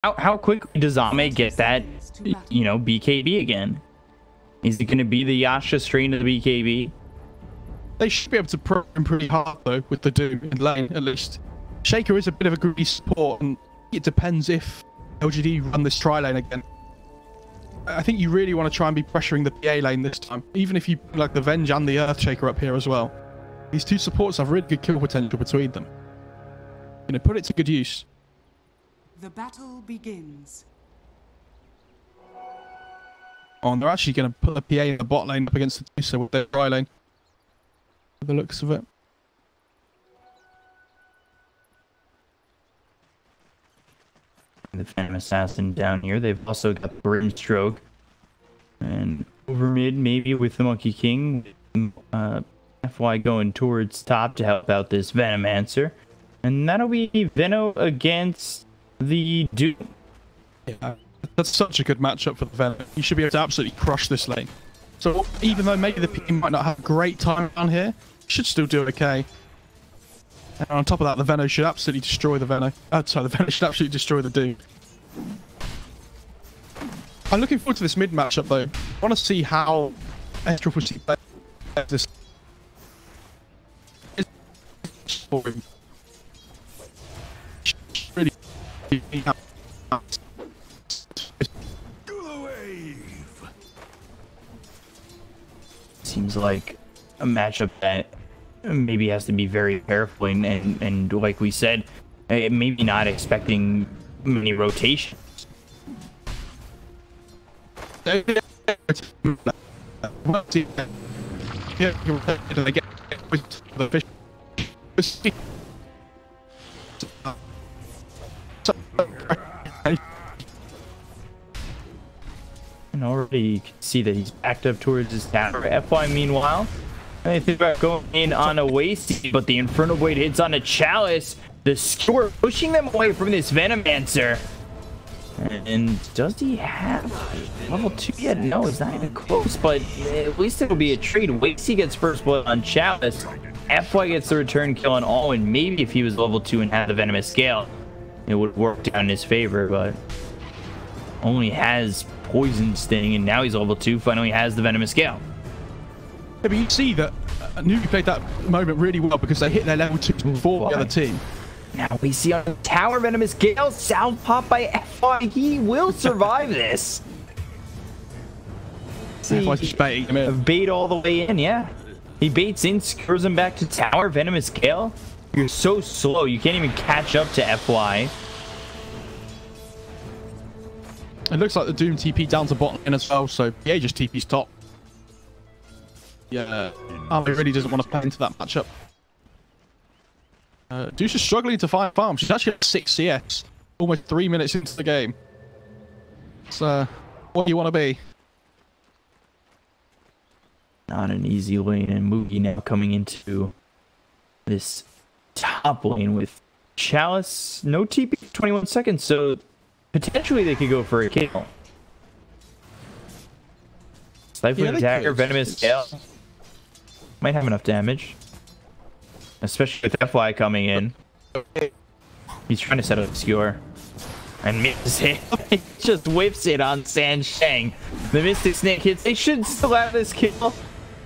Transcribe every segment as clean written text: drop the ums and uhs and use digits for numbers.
How quickly does Ame get that, you know, BKB again? Is it going to be the Yasha strain of the BKB? They should be able to pro him pretty hard though with the Doom in lane at least. Shaker is a bit of a greedy support, and it depends if LGD run this tri lane again. I think you really want to try and be pressuring the PA lane this time, even if you put like the Venge and the Earthshaker up here as well. These two supports have really good kill potential between them. You know, put it to good use. The battle begins. Oh, and they're actually going to put the PA in the bot lane up against the Tusa with their dry lane. By the looks of it. The Phantom Assassin down here. They've also got Brimstroke. And over mid, maybe with the Monkey King. FY going towards top to help out this Venomancer. And that'll be Veno against the Doom. Yeah, that's such a good matchup for the Venom. You should be able to absolutely crush this lane. So even though maybe the team might not have a great time down here, should still do okay. And on top of that, the Veno should absolutely destroy the Veno. Sorry, the Veno should absolutely destroy the Doom. I'm looking forward to this mid matchup though. I want to see how SCC plays this. Really. Seems like a matchup that maybe has to be very careful and like we said, maybe not expecting many rotations. And already you can see that he's backed up towards his tower. FY meanwhile, I think about going in on a Wasty, but the Infernal Blade hits on a Chalice. The score pushing them away from this Venomancer. And does he have level 2 yet? No, it's not even close, but at least it'll be a trade. Wasty gets first blood on Chalice. FY gets the return kill on Alwyn. Maybe if he was level 2 and had the Venomous Scale, it would work out in his favor, but only has Poison Sting, and now he's level 2, finally has the Venomous Scale. Yeah, but you see that Newbee played that moment really well because they hit their level 2 before the other team. Now we see on the tower Venomous Gale, South pop by FY. He will survive this. See, just baiting him in. Bait all the way in, yeah. He baits in, screws him back to tower. Venomous Gale, you're so slow, you can't even catch up to FY. It looks like the Doom TP down to bottom lane as well, so PA just TP's top. Yeah, Army really doesn't want to play into that matchup. Deuce is struggling to find farm. She's actually at 6 CS, almost 3 minutes into the game. So, what do you want to be? Not an easy lane, and Moogie now coming into this top lane with Chalice. No TP for 21 seconds, so potentially they could go for a kill. Stifling Dagger, Venomous Gale. Might have enough damage. Especially with FY coming in. He's trying to set up a skewer. And misses it. He just whips it on San Shang. The Mystic Snake hits. They should still have this kill.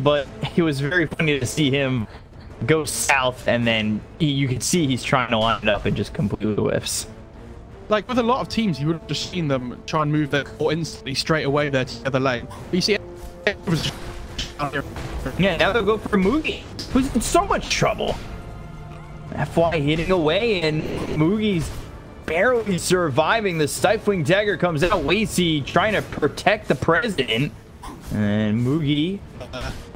But it was very funny to see him go south. And then you can see he's trying to line it up and just completely whiffs. Like with a lot of teams, you would have just seen them try and move their core instantly straight away there to the other lane. But you see, yeah, now they'll go for Moogie, who's in so much trouble. FY hitting away, and Moogie's barely surviving. The Stifling Dagger comes out. Wasty trying to protect the president. And Moogie,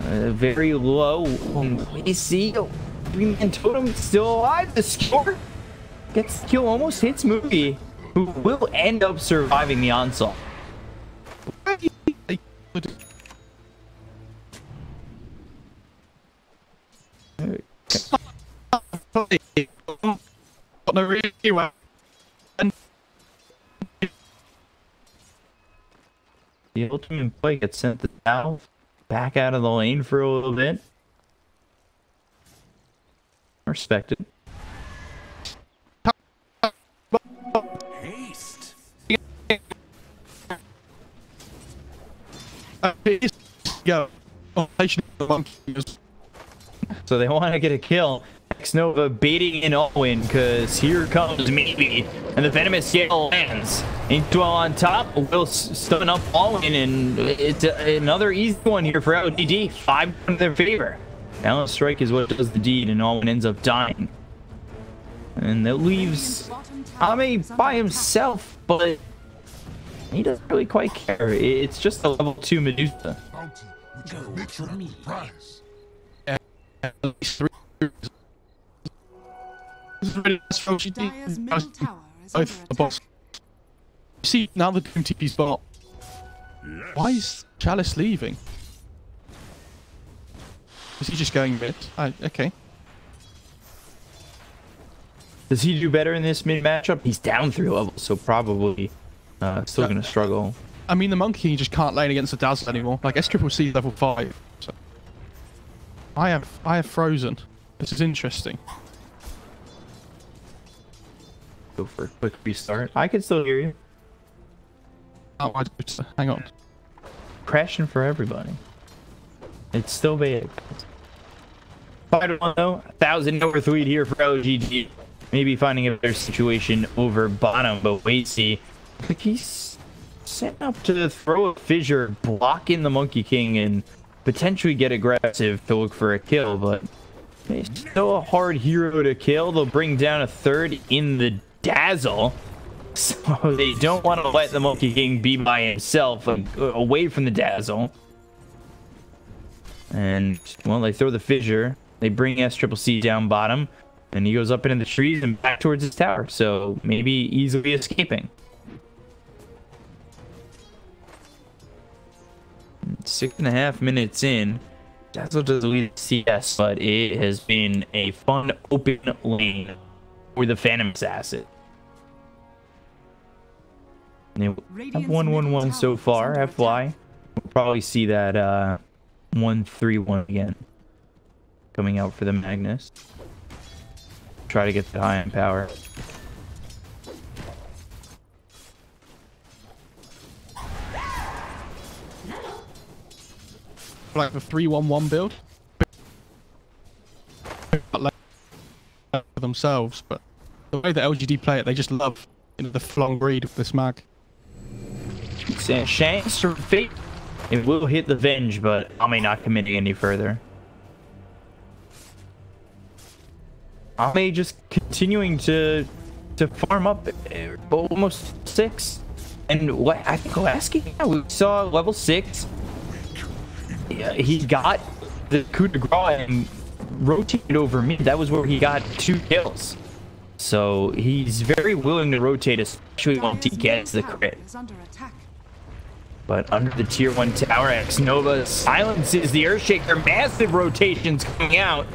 very low. Wasty, and Totem still alive. The score gets the kill, almost hits Moogie, who will end up surviving the onslaught. The ultimate play gets sent to south, back out of the lane for a little bit. Respected. Haste. It is, yeah. So they want to get a kill. Nova baiting in Owen, because here comes Newbee, and the Venomous Gale lands. Inkdwell on top will stun up Owen, and it's another easy one here for LGD. 5 in their favor. Balance Strike is what does the deed, and Owen ends up dying. And that leaves Ame by himself, but he doesn't really quite care. It's just a level 2 Medusa. Dire's middle tower is under attack. See, now the Doom TP's bot. Why is Chalice leaving? Is he just going mid? Okay. Does he do better in this mid matchup? He's down 3 levels, so probably still going to struggle. I mean, the Monkey just can't lane against the Dazzle anymore. Like SCCC level 5. So. I have frozen. This is interesting. Go for a quick restart. I can still hear you. Oh, hang on. Crashing for everybody. It's still bad. 5-1 though. 1,000 over lead here for LGD. Maybe finding a better situation over bottom, but wait, see. Like he's setting up to throw a fissure, blocking the Monkey King, and potentially get aggressive to look for a kill, but he's still a hard hero to kill. They'll bring down a 3rd in the Dazzle, so they don't want to let the Monkey King be by himself away from the Dazzle. And well, they throw the fissure, they bring SCCC down bottom, and he goes up into the trees and back towards his tower, so maybe easily escaping. 6.5 minutes in, Dazzle does lead CS, but it has been a fun open lane for the Phantom Assassin. They have 1-1-1 so far, FY. We'll probably see that 1-3-1 again. Coming out for the Magnus. Try to get the high end power. Like the 3-1-1 build. For themselves, but the way that LGD play it, they just love the flung breed of this mag. It's a chance for fate. It will hit the Venge, but Ame not committing any further. Ame just continuing to farm up almost 6. And what I think last game we saw level 6. He got the coup de grace and rotated over mid. That was where he got 2 kills. So he's very willing to rotate, especially once he gets the crit. But under the tier 1 tower, Nova silences the Earthshaker. Massive rotations coming out.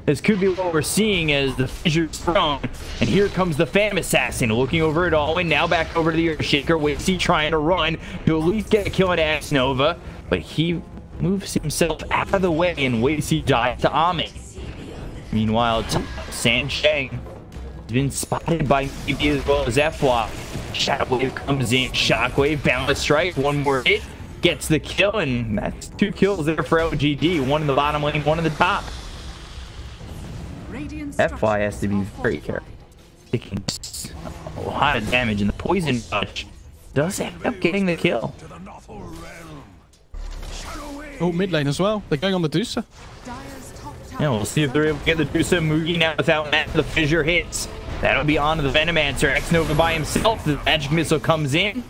This could be what we're seeing as the fissure's thrown. And here comes the Phantom Assassin looking over it all. And now back over to the Earthshaker. Wasey trying to run to at least get a kill at Nova. But he moves himself out of the way, and Wasey dies to Ame. Meanwhile, San Sheng has been spotted by Newbee as well as FY. Shockwave comes in, Shockwave, Balance Strike, 1 more hit, gets the kill, and that's 2 kills there for LGD. 1 in the bottom lane, 1 in the top. FY has to be very careful, taking a lot of damage, and the Poison Touch does end up getting the kill. Oh, mid lane as well. They're going on the Medusa. Yeah, we'll see if they're able to get the Medusa. Mugi now without that. The fissure hits. That'll be on to the Venomancer. Nova by himself. The magic missile comes in.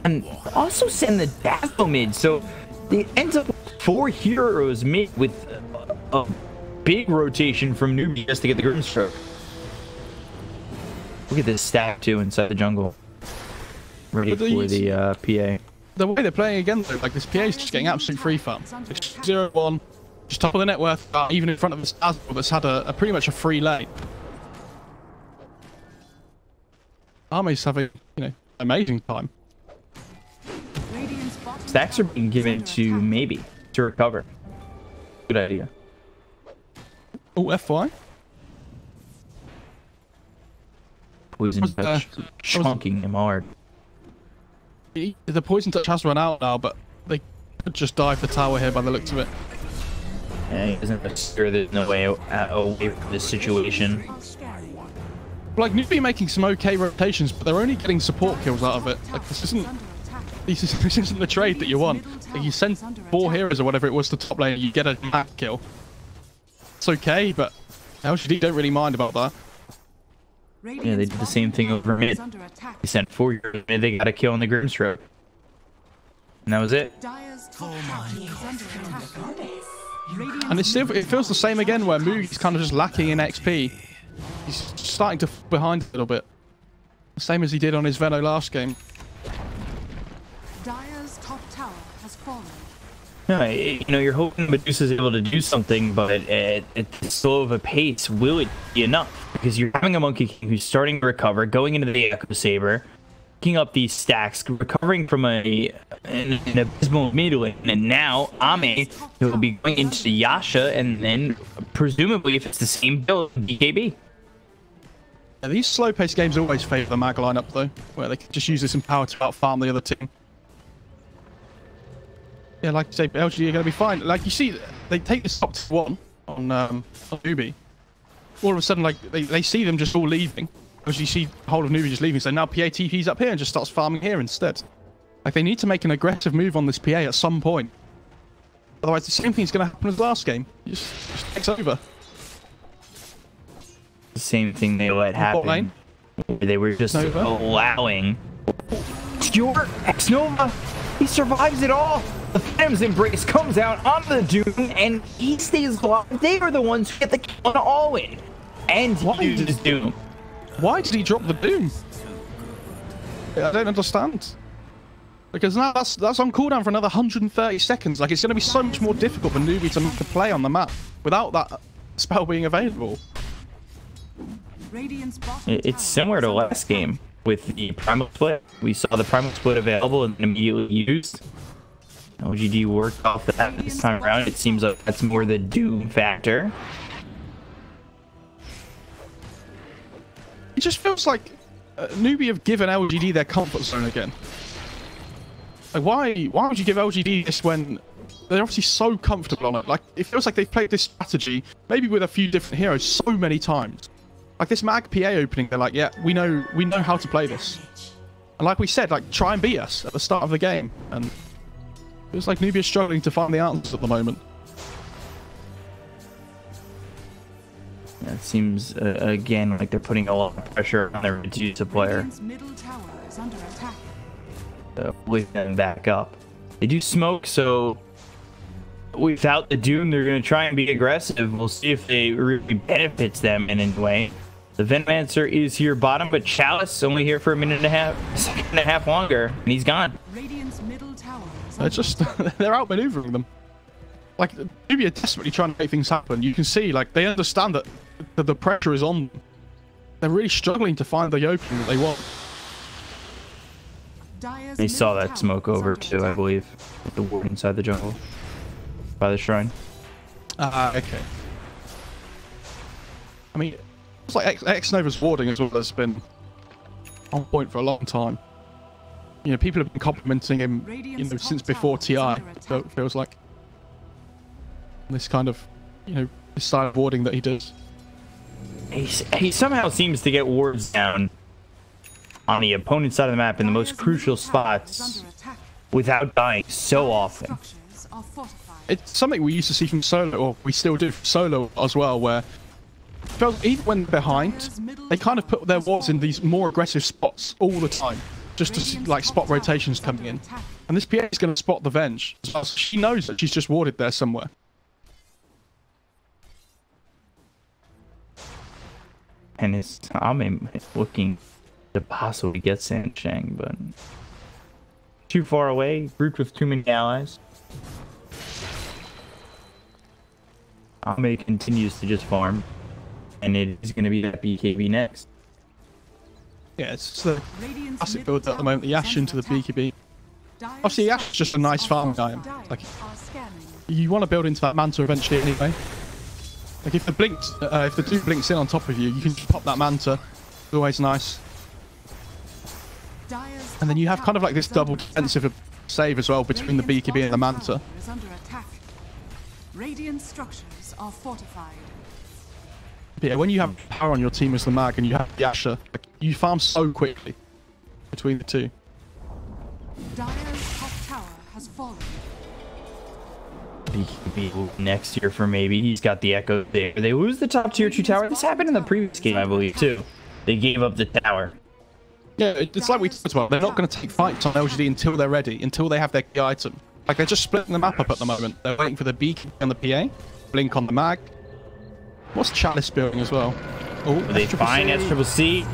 And also send the Dazzle mid. So it ends up 4 heroes mid with a big rotation from Newbee just to get the Grimstroke. Look at this stack too inside the jungle. Ready for the PA. The way they're playing again, though, like this PA is just getting absolute free farm. 0-1, just top of the net worth, even in front of the Dazzle that's had a pretty much a free lane. Ame's having, amazing time. Stacks are being given to maybe to recover. Good idea. Oh, FY. Poison Touch chunking him hard. The Poison Touch has run out now, but they Could just dive the tower here by the looks of it. Yeah, he doesn't look sure there's no way away from this situation. Like, Newbee making some okay rotations, but they're only getting support kills out of it. Like, this isn't the trade that you want. Like, you send 4 heroes or whatever it was to top lane, you get a map kill. It's okay, but LGD don't really mind about that. Yeah, they did the same thing over mid. They sent 4 heroes mid, they got a kill on the Grimstroke. And that was it. And it feels the same again, where Moogie's kind of just lacking in XP. He's starting to fall behind a little bit. The same as he did on his Veno last game. Dire's top tower has fallen. No, you know, you're hoping Medusa's able to do something, but at slow of a pace, will it be enough? Because you're having a Monkey King who's starting to recover, going into the Echo Saber, picking up these stacks, recovering from an abysmal mid lane, and now Ame will be going into the Yasha, and then presumably, if it's the same build, BKB. Yeah, these slow-paced games always favour the mag lineup, though, where they can just use this in power to out-farm the other team. Yeah, like you say, LGD are going to be fine. Like, you see, they take this top to 1 on Newbee. All of a sudden, like, they see them just all leaving. Because you see the whole of Newbee just leaving. So now PA TP's up here and just starts farming here instead. Like, they need to make an aggressive move on this PA at some point. Otherwise, the same thing's going to happen as last game. It just takes over. The same thing they let happen. They were just allowing. Skewer, X-Nova, he survives it all. The Phantom's Embrace comes out on the Doom, and he stays alive. They are the ones who get the kill on all-in. And he uses Doom. Why did he drop the Doom? I don't understand. Because now that's on cooldown for another 130 seconds. Like, it's going to be so much more difficult for Newbee to make a play on the map without that spell being available. It's similar to last game with the Primal Split. We saw the Primal Split available and immediately used. LGD worked off that this time around. It seems like that's more the Doom factor. It just feels like Newbee have given LGD their comfort zone again. Like, why would you give LGD this when they're obviously so comfortable on it? Like, it feels like they've played this strategy, maybe with a few different heroes, so many times. Like, this Mag PA opening, they're like, yeah, we know how to play this. And like we said, like, try and beat us at the start of the game. And it feels like Newbee is struggling to find the answers at the moment. Yeah, it seems, again, like they're putting a lot of pressure on their Medusa player. With them back up. They do smoke, so without the Doom, they're going to try and be aggressive. We'll see if they really benefits them in any way. The Venomancer is here bottom, but Chalice only here for a second and a half longer, and he's gone. They're outmaneuvering them. Like, Newbee are desperately trying to make things happen. You can see, like, they understand that the pressure is on them. They're really struggling to find the opening that they want. They saw that smoke over too, I believe, with the ward inside the jungle by the shrine. Okay. I mean, it's like X-Nova's warding as well has been on point for a long time. You know, people have been complimenting him, you know, since before TI. So it feels like this kind of, you know, this style of warding that he does. He somehow seems to get wards down on the opponent's side of the map in the most crucial spots without dying so often. It's something we used to see from solo, or we still do from solo as well, where even when they're behind, they kind of put their wards in these more aggressive spots all the time, just to see, like, spot rotations coming in. And this PA is going to spot the Venge as well, so she knows that she's just warded there somewhere. And it's Ame looking to possibly get Sanshang, but too far away, grouped with too many allies. Ame continues to just farm, and it is going to be that BKB next. Yeah, it's the classic build at the moment, the Yash into the BKB. Obviously, Yash is just a nice farm guy. Like, you want to build into that Manta eventually anyway. Like, if the Doom blinks in on top of you, you can just pop that Manta. It's always nice. And then you have kind of like this double defensive save as well between the BKB and the Manta. Is under attack. Radiant structures are fortified. But yeah, when you have power on your team as the Mag and you have the Asher, like, you farm so quickly between the two. Dire's top tower has fallen. BKB next year for maybe. He's got the Echo there. They lose the top tier 2 tower. This happened in the previous game, I believe, too. They gave up the tower. Yeah, it's like we talked about. They're not going to take fights on LGD until they're ready, until they have their key item. Like, they're just splitting the map up at the moment. They're waiting for the BKB on the PA, Blink on the Mag. What's Chalice building as well? Oh, they find SCCC.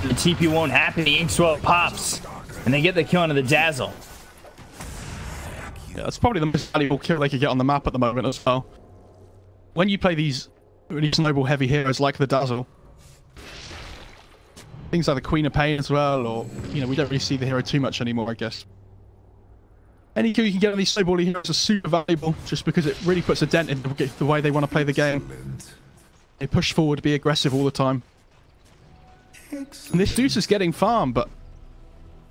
The TP won't happen. The Ink Swell pops. And they get the kill onto the Dazzle. Yeah, that's probably the most valuable kill they could get on the map at the moment as well. When you play these really noble heavy heroes like the Dazzle, things like the Queen of Pain as well, or, you know, we don't really see the hero too much anymore, I guess. Any kill you can get on these snowbally heroes are super valuable, just because it really puts a dent in the way they want to play the game. They push forward, be aggressive all the time. And this Deuce is getting farm, but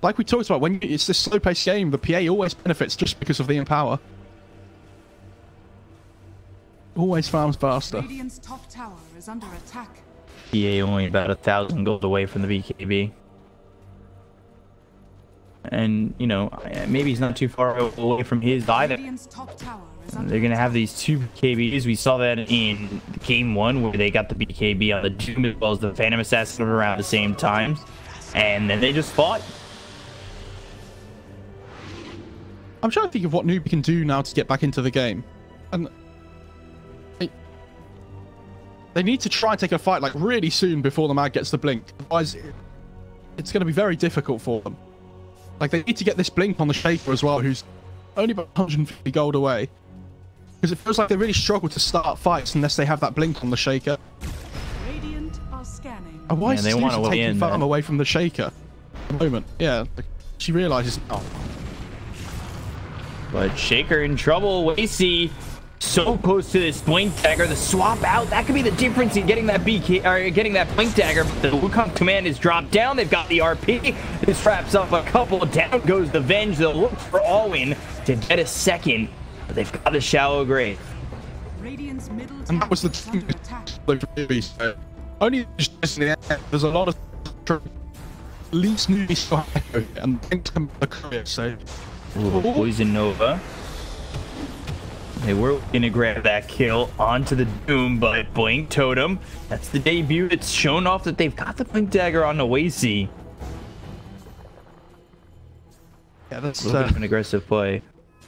like we talked about, when it's this slow-paced game, the PA always benefits just because of the empower. Always farms faster. Radiant's top tower is under attack. PA only about 1,000 gold away from the BKB. And, you know, maybe he's not too far away from his either. Radiant's top tower is They're under going to have these 2 BKBs. We saw that in game 1 where they got the BKB on the Doom as well as the Phantom Assassin around the same time. And then they just fought. I'm trying to think of what Newbee can do now to get back into the game. And they need to try and take a fight like really soon before the Mag gets the Blink. Otherwise, it's going to be very difficult for them. Like, they need to get this Blink on the Shaker as well, who's only about 150 gold away. Because it feels like they really struggle to start fights unless they have that Blink on the Shaker. Radiant are scanning. And why is they Susan want to taking farm away from the Shaker at the moment? Yeah, she realizes, oh. But Shaker in trouble. Wasey so close to this Blink Dagger. The swap out, that could be the difference in getting that BK or getting that Blink Dagger. The Wukong command is dropped down. They've got the RP. This wraps up a couple. Down goes the Venge. They'll look for all-in to get a second, but they've got a shallow grave. Radiant's middle And that was the tower is under attack. only just in the end, there's a lot of least Newbee still and think the career, so Ooh, Poison Nova. They were going to grab that kill onto the Doom, but Blink Totem. That's the debut that's shown off that they've got the Blink Dagger on the Wasey. yeah, that's A little bit of an aggressive play,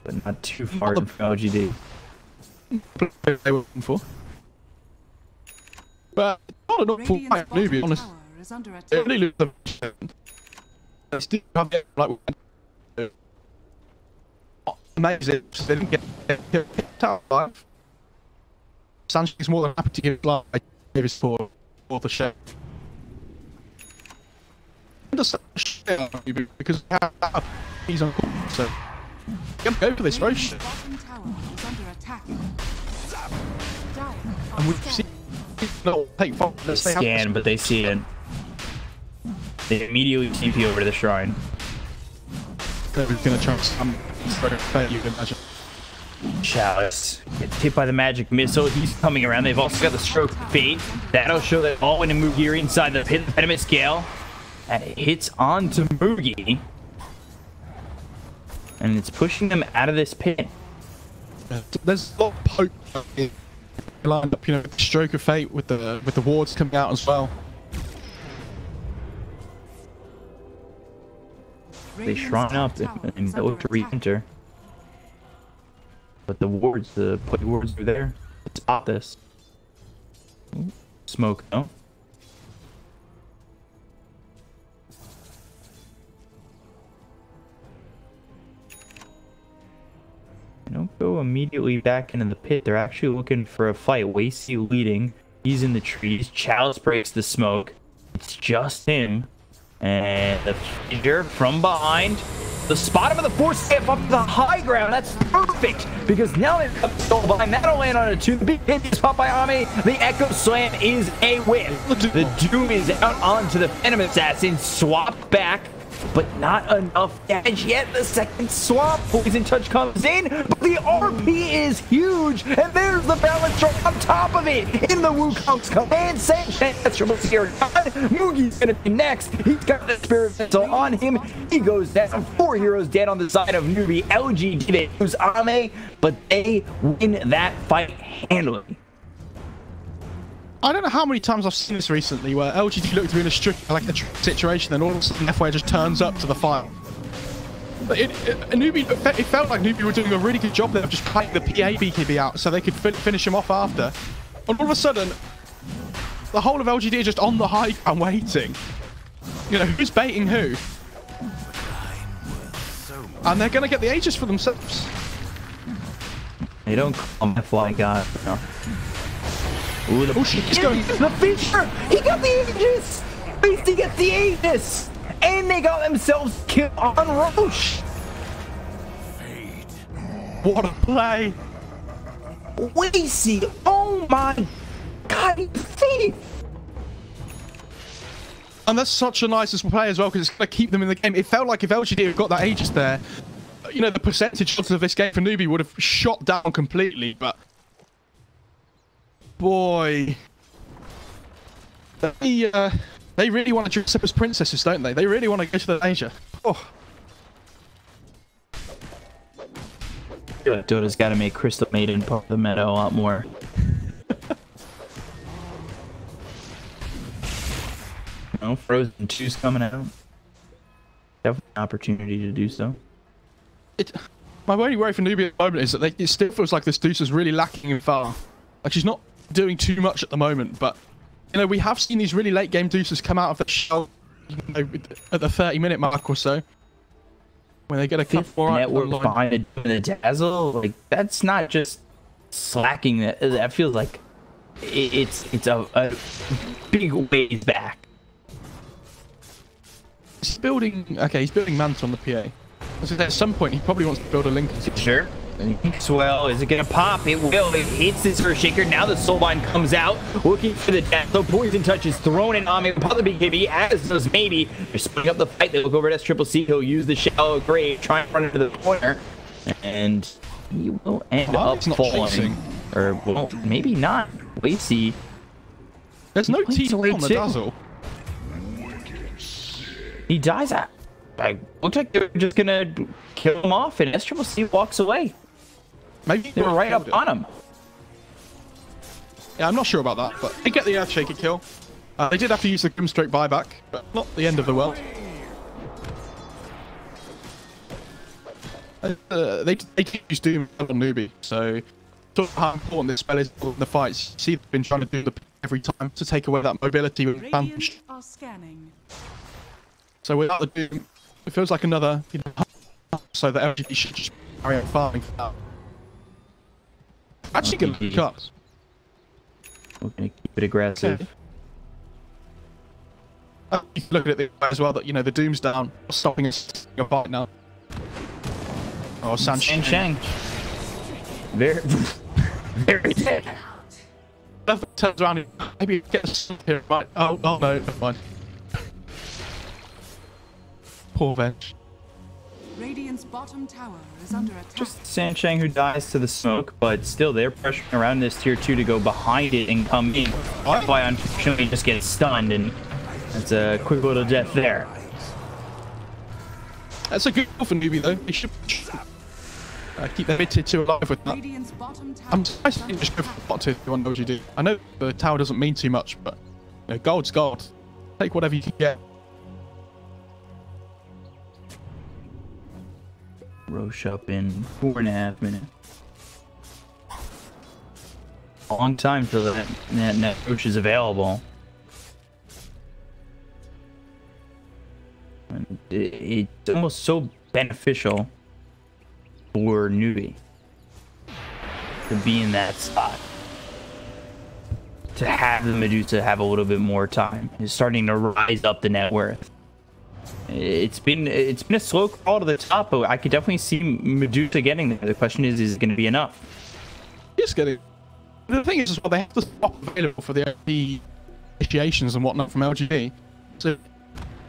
but not too far from LGD. they were looking for. But not an awful Radiant's fight, bottom Newbee, honest. tower is under They attack. only lose them. They still have the, like, amazing. They didn't get kicked out alive. Sanji's more than happy to give life for the show. Because he's on call, so go for this roast. Radiant's bottom tower is under attack. Dire And are we've seen no take fault. They scan, but they see it. They immediately TP over to the shrine. They're going to try some fail, you can imagine. Chalice gets hit by the magic missile. He's coming around. They've also got the stroke of fate. That'll show that all in Mugi inside the pit. The Venomous Gale. And it hits onto Mugi. And it's pushing them out of this pit. There's a lot of poke lined up, you know, stroke of fate with the wards coming out as well. They shrine up and go to re-enter. But the wards, the play wards are there. Let's pop this. Ooh, smoke, no. Don't go immediately back into the pit. They're actually looking for a fight. Wasey leading. He's in the trees. Chalice breaks the smoke. It's just him. And the Ranger from behind. The spot him of the force step up to the high ground. That's perfect. Because now they've got the soul behind. That'll land on a 2. The big hit is popped by Ami. The Echo Slam is a win. The Doom is out onto the Phantom Assassin. Swap back but not enough damage yet. The second swap, Poison Touch comes in, but the RP is huge, and there's the balance drop on top of it. In the Wukong's command, Sanshang, that's Triple C are done. Mugi's gonna be next. He's got the Spirit Vessel on him. He goes down. 4 heroes dead on the side of Newbee. LGD, they use Ame, but they win that fight handily. I don't know how many times I've seen this recently where LGD looked to be in a strict, like a trick situation, and all of a sudden FY just turns up to the fight. But it felt like Newbee were doing a really good job there of just playing the PA BKB out so they could finish him off after. And all of a sudden, the whole of LGD is just on the high ground waiting. You know, who's baiting who? And they're going to get the Aegis for themselves. They don't call my fly god. No. Ooh, the he's going. The feature! He got the Aegis! At least he gets the Aegis! And they got themselves killed on Roche! What a play! Wacy! Oh my god, he's thief! And that's such a nice play as well, because it's going to keep them in the game. It felt like if LGD had got that Aegis there, you know, the percentage odds of this game for Newbee would have shot down completely, but boy, they really want to dress up as princesses, don't they? They really want to go to the Asia. Oh. Dota's got to make Crystal Maiden part of the meta a lot more. No, Frozen 2's coming out. Definitely an opportunity to do so. My only worry for Newbee at the moment is that it still feels like this Deuce is really lacking in far. Like, she's not doing too much at the moment, but you know, we have seen these really late game Deuces come out of the shell, you know, at the 30-minute mark or so, when they get a couple more network behind the Dazzle. Like, that's not just slacking. That feels like it's a big ways back. He's building. Okay, he's building Manta on the PA. So at some point, he probably wants to build a Link. Sure. Well, is it gonna pop? It will. It hits this Earthshaker. Now the Soulbind comes out, looking for the death. The Poison Touch is thrown in on pop the BKB, as does Maybe. They're splitting up the fight. They look over at Triple C. He'll use the Shallow Grave, try and run into the corner, and he will end up falling. Or, well, maybe not. Wacy. There's no T on the Dazzle. He dies at. Looks like they're just gonna kill him off, and Triple C walks away. Maybe they were right up on him. Yeah, I'm not sure about that, but they get the Earthshaker kill. They did have to use the Grimstroke buyback, but not the end of the world. They keep use Doom on Newbee, so sort of how important this spell is in the fights. See, they've been trying to do the every time to take away that mobility with advantage. So without the Doom, it feels like another, you know, so that LGD should just carry on farming for that. Actually, good look up. We're gonna keep it aggressive. Okay. Look at it as well that, you know, the Doom's down, stopping us a fight now. Oh, Sanshang. Very, very dead. Turns around and maybe get us here. Right. Oh no, never mind. Poor Venge. Radiant's bottom tower is under attack. Just Sanshang who dies to the smoke, but still they're pressuring around this tier 2 to go behind it and come in. That's why unfortunately just getting stunned, and that's a quick little death there. That's a good goal for Newbee though. They should keep their mid tier 2 alive with that. I'm surprised they just go for bot tier 2 on LGD. I know the tower doesn't mean too much, but you know, gold's gold. Take whatever you can get. Roche up in 4.5 minutes. A long time till that Roche is available. And it's almost so beneficial for Newbee to be in that spot. To have the Medusa have a little bit more time. It's starting to rise up the net worth. It's been a slow crawl to the top, but I could definitely see Medusa getting there. The question is it going to be enough? Just getting. The thing is, well, they have to swap available for the initiations and whatnot from LGD. So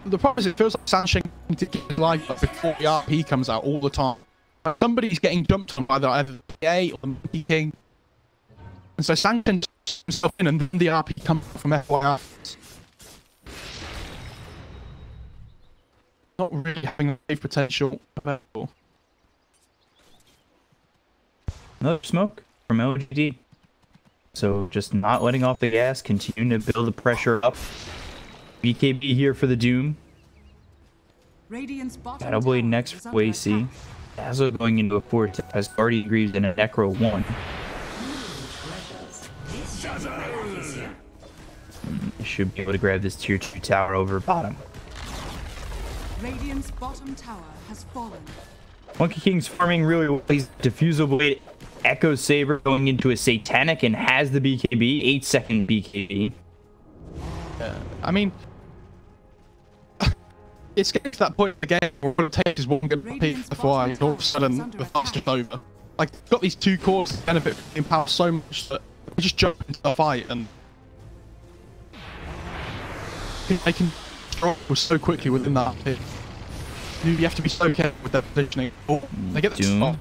the problem is, it feels like Sanshang to get his life up before the RP comes out all the time. Somebody's getting jumped on by either the PA or the Monkey King. And so Sanction himself in and then the RP comes from FYI. Not really having a wave potential available. Another smoke from LGD. So just not letting off the gas, continuing to build the pressure up. BKB here for the Doom. Battleblade next for Wacy. Dazzle going into a fort as Guardian Greaves and a Necro 1. Should be able to grab this tier 2 tower over bottom. Radiant's bottom tower has fallen. Monkey King's farming really well. He's Diffusal Blade, Echo Saber going into a Satanic and has the BKB, 8-second BKB. I mean, it's getting to that point in the game where what it takes is one good piece before and all of a sudden the fight's just over. Like, you've got these two cores that benefit from being powered so much that they just jump into the fight and they can drop so quickly within that pit. You have to be so careful with their positioning. Oh, they get the spot.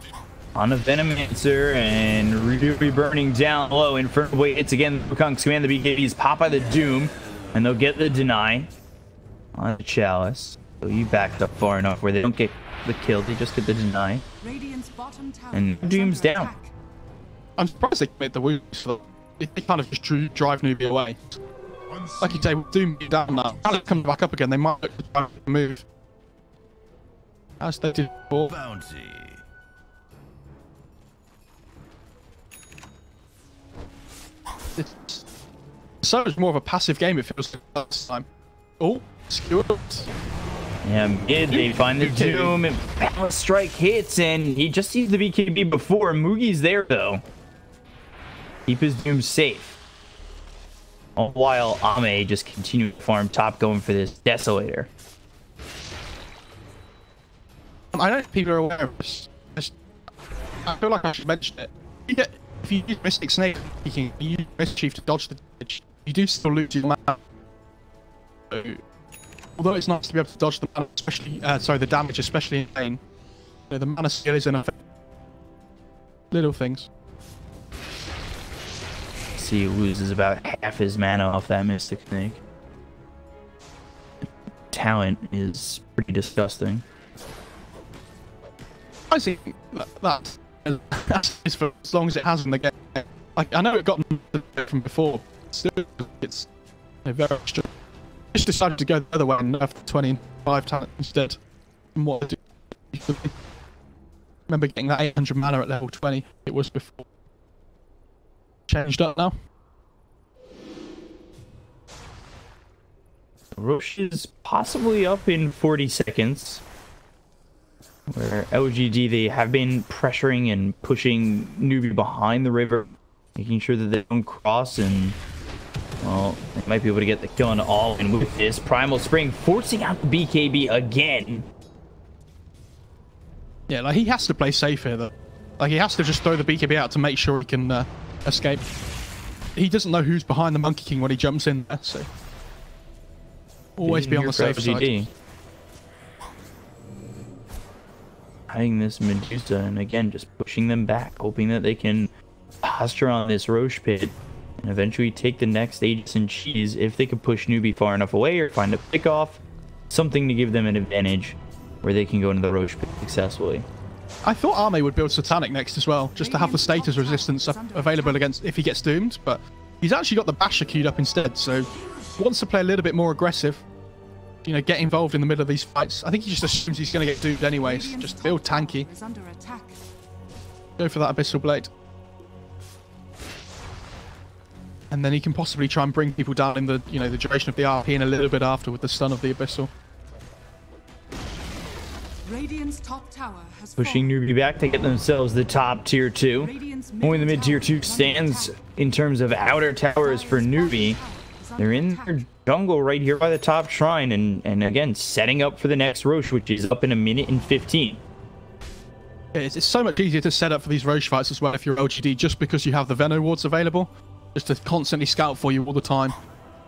On a Venomancer and really burning down low. Infernal Blade hits again. The Wukong's command. The BKB is popped by the Doom, and they'll get the deny on the Chalice. So you backed up far enough where they don't get the kill. They just get the deny. And Doom's down. I'm surprised they commit the wounds. So they kind of just drive Newbee away. Like you say, Doom down now. As it comes back up again, they might look to try and move. As they did before. Bounty. It's so much more of a passive game, it feels like last time. Oh, skewered. Yeah, mid, they find the Doom, and Balance Strike hits, and he just used the BKB before. Mugi's there, though. Keep his Doom safe. All while Ame just continued to farm top, going for this Desolator. I don't know if people are aware of this. I feel like I should mention it. If you use Mystic Snake, you use Mischief to dodge the damage, you do still lose your mana. So, although it's nice to be able to dodge the mana, especially, the damage, especially in lane, you know, the mana skill is enough. Little things. See, he loses about half his mana off that Mystic Snake. Talent is pretty disgusting. I think that's for as long as it has in the game. Like, I know it got from before, but still it's very extra. Just decided to go the other way and nerf 25 talent instead. And what I do. Remember getting that 800 mana at level 20. It was before. Changed up now. Roche is possibly up in 40 seconds. Where LGD, they have been pressuring and pushing Newbee behind the river, making sure that they don't cross, and well, they might be able to get the kill on all. And with this Primal Spring forcing out the BKB again. Yeah, like, he has to play safe here though. Like, he has to just throw the BKB out to make sure he can escape. He doesn't know who's behind the Monkey King when he jumps in there, so always be on the safe side. Hiding this Medusa, and again just pushing them back, hoping that they can posture on this Roche pit and eventually take the next Aegis and Cheese if they could push Newbee far enough away or find a pick off, something to give them an advantage where they can go into the Roche pit successfully. I thought Ame would build Satanic next as well, just to have the status resistance available against if he gets doomed, but he's actually got the Basher queued up instead, so he wants to play a little bit more aggressive. You know, get involved in the middle of these fights. I think he just assumes he's going to get doomed anyways. Just build tanky. Go for that Abyssal Blade. And then he can possibly try and bring people down in the, you know, the duration of the RP and a little bit after with the stun of the Abyssal. Radiant's top tower has pushing Newbee back to get themselves the top tier 2. Only the mid tier 2 stands in terms of outer towers for Newbee. They're in their jungle right here by the top shrine, and again setting up for the next Roche, which is up in 1:15. It's so much easier to set up for these Roche fights as well if you're LGD, just because you have the Veno wards available, just to constantly scout for you all the time.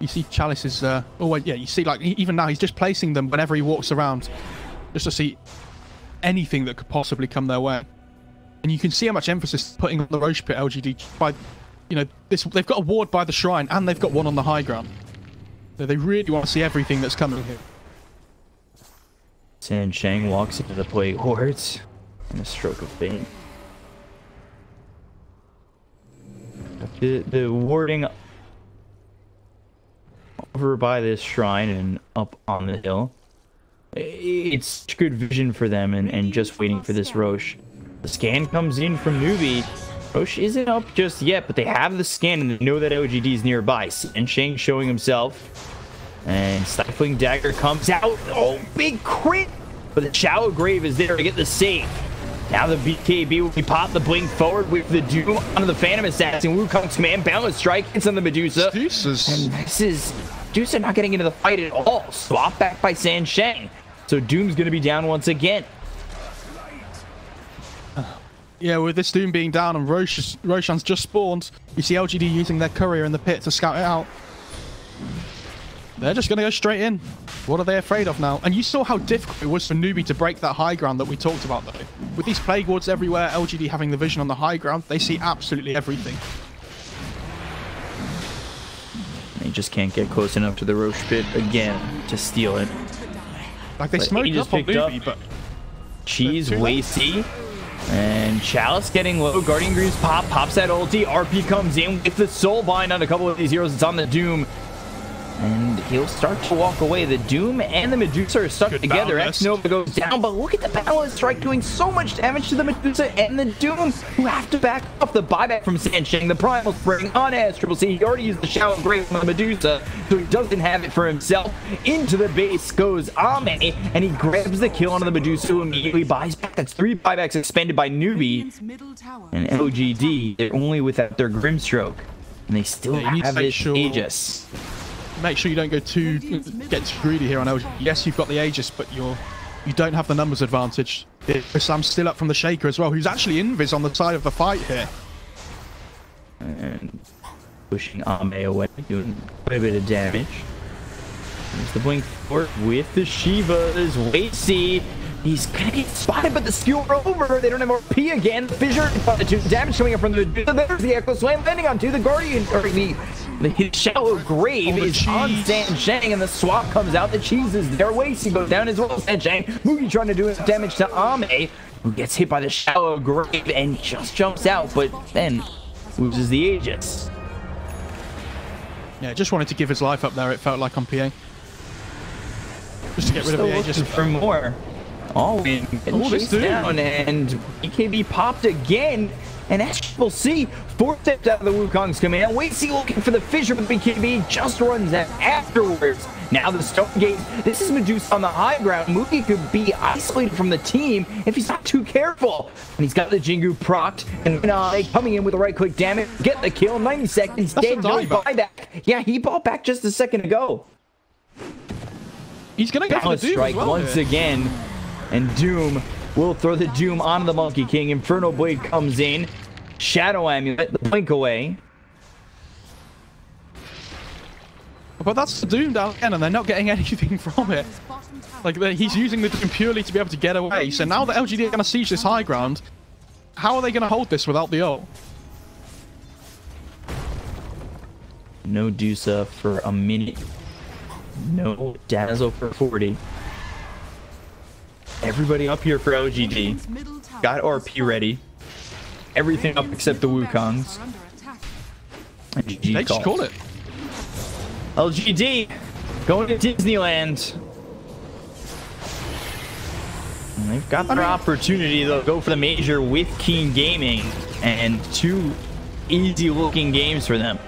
You see Chalice is always, yeah, you see, like, even now he's just placing them whenever he walks around. just to see anything that could possibly come their way. And you can see how much emphasis they're putting on the Roche pit LGD by, you know, they've got a ward by the shrine and they've got one on the high ground. So they really want to see everything that's coming here. San Sheng walks into the plague hordes in a stroke of fate. The warding over by this shrine and up on the hill, it's good vision for them and just waiting for this Roche. The scan comes in from Newbee. Roche isn't up just yet, but they have the scan and they know that LGD is nearby. San Sheng showing himself. And Stifling Dagger comes out. Oh, big crit! But the Shallow Grave is there to get the save. Now the BKB will be popped the blink forward with the Doom onto the Phantom Assassin. Wukong's command, Boundless Strike hits on the Medusa. And this is Medusa not getting into the fight at all. Swap back by San Sheng. So Doom's going to be down once again. Yeah, with this Doom being down and Roshan's just spawned, you see LGD using their courier in the pit to scout it out. They're just going to go straight in. What are they afraid of now? And you saw how difficult it was for Newbee to break that high ground that we talked about, though. With these plague wards everywhere, LGD having the vision on the high ground, they see absolutely everything. They just can't get close enough to the Roche pit again to steal it. Like, they smoked up on Newbee, but... Cheese, Wasty, and Chalice getting low. Guardian Greaves pops that ulti. RP comes in with the soul bind on a couple of these heroes. It's on the Doom. And he'll start to walk away. The Doom and the Medusa are stuck together. X-Nova goes down, but look at the Boundless Strike doing so much damage to the Medusa and the Doom, who have to back off. The buyback from San Sheng, the Primal Spring on S-Triple-C. He already used the Shallow Grave on the Medusa, so he doesn't have it for himself. Into the base goes Ame, and he grabs the kill onto the Medusa, who immediately buys back. That's 3 buybacks expended by Newbee. And LGD, they're only without their Grimstroke, and they still have this Aegis. Make sure you don't get too greedy here on LG. Yes, you've got the Aegis, but you don't have the numbers advantage. Sam's still up from the Shaker as well, who's actually invis on the side of the fight here. And pushing Ame away, doing quite a bit of damage. There's the blink forward with the Shiva. There's Wasty. He's gonna get spotted, but the skill over. They don't have RP again. The fissure, the damage coming up from the Medusa. There's the Echo Slam landing onto the Guardian, or the Shallow Grave is on San Sheng, and the swap comes out. The cheese is there. Wasty goes down as well. San Sheng. Mugi trying to do enough damage to Ame, who gets hit by the Shallow Grave and just jumps out, but then loses the Aegis. Yeah, just wanted to give his life up there, it felt like on PA. Just to get rid of the Aegis. For more. Oh, this down, and BKB popped again, and S-Triple-C four-stepped out of the Wukong's command. Wasty looking for the fissure, but BKB just runs out afterwards. Now the Stone Gate. This is Medusa on the high ground. Mugi could be isolated from the team if he's not too careful. And he's got the Jingu procced, and coming in with the right-click damage. Get the kill, 90 seconds, dead, no buyback. Yeah, he bought back just a second ago. He's going to go for the Doom strike as well, once again. And Doom will throw the Doom onto the Monkey King. Inferno Blade comes in. Shadow Amulet, the blink away. But that's the Doom down again, and they're not getting anything from it. Like, he's using the Doom purely to be able to get away. So now that LGD are going to siege this high ground, how are they going to hold this without the ult? No Dusa for a minute. No Dazzle for 40. Everybody up here for LGD. Got RP ready. Everything up except the Wukongs. And GG they just call it. LGD going to Disneyland. And they've got their opportunity. They'll go for the major with Keen Gaming. And 2 easy-looking games for them.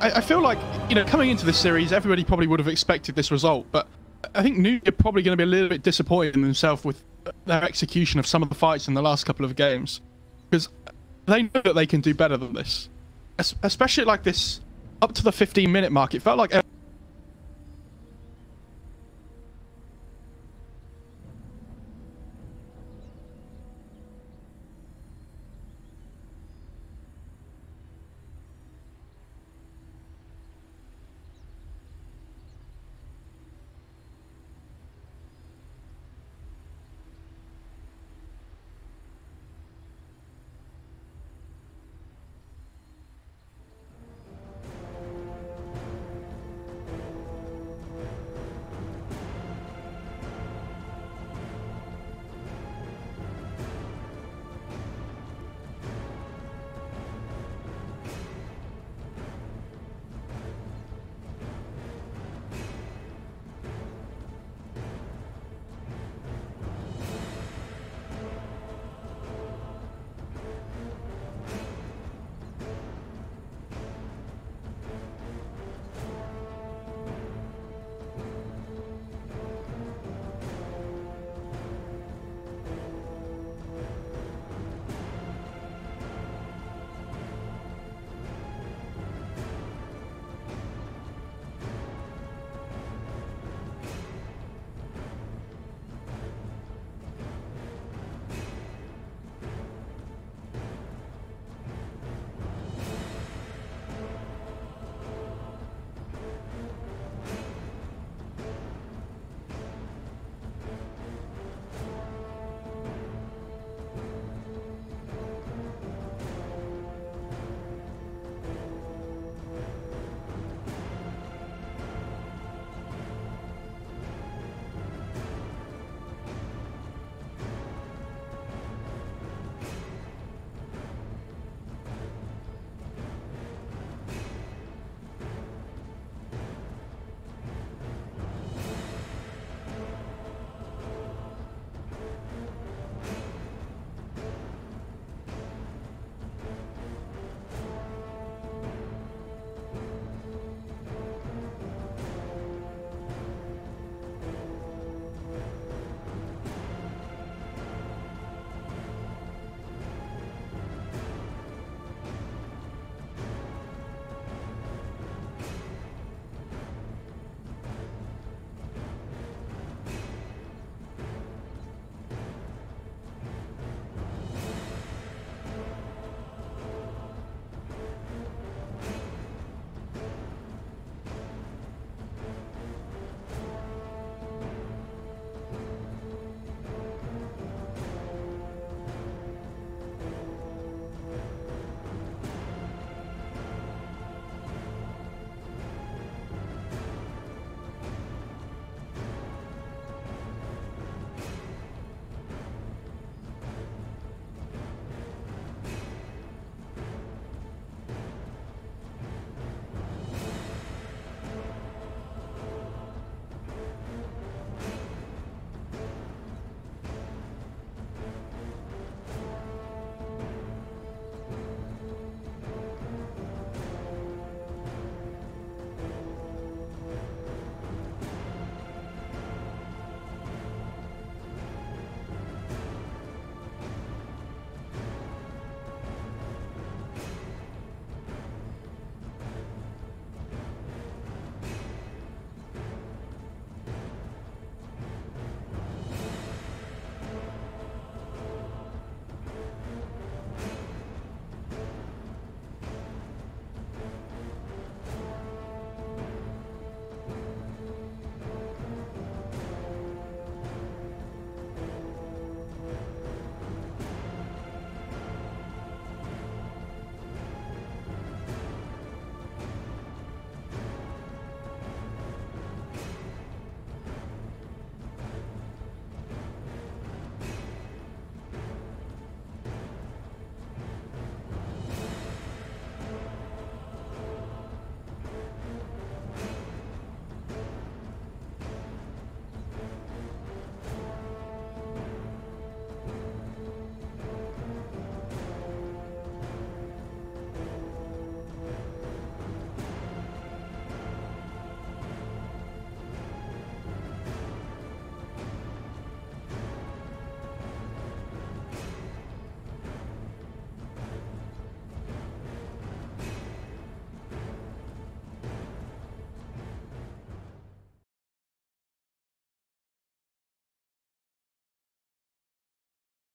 I feel like, you know, coming into this series, everybody probably would have expected this result, but I think Newbee are probably going to be a little bit disappointed in themselves with their execution of some of the fights in the last couple of games, because they know that they can do better than this. Especially like this, up to the 15-minute mark, it felt like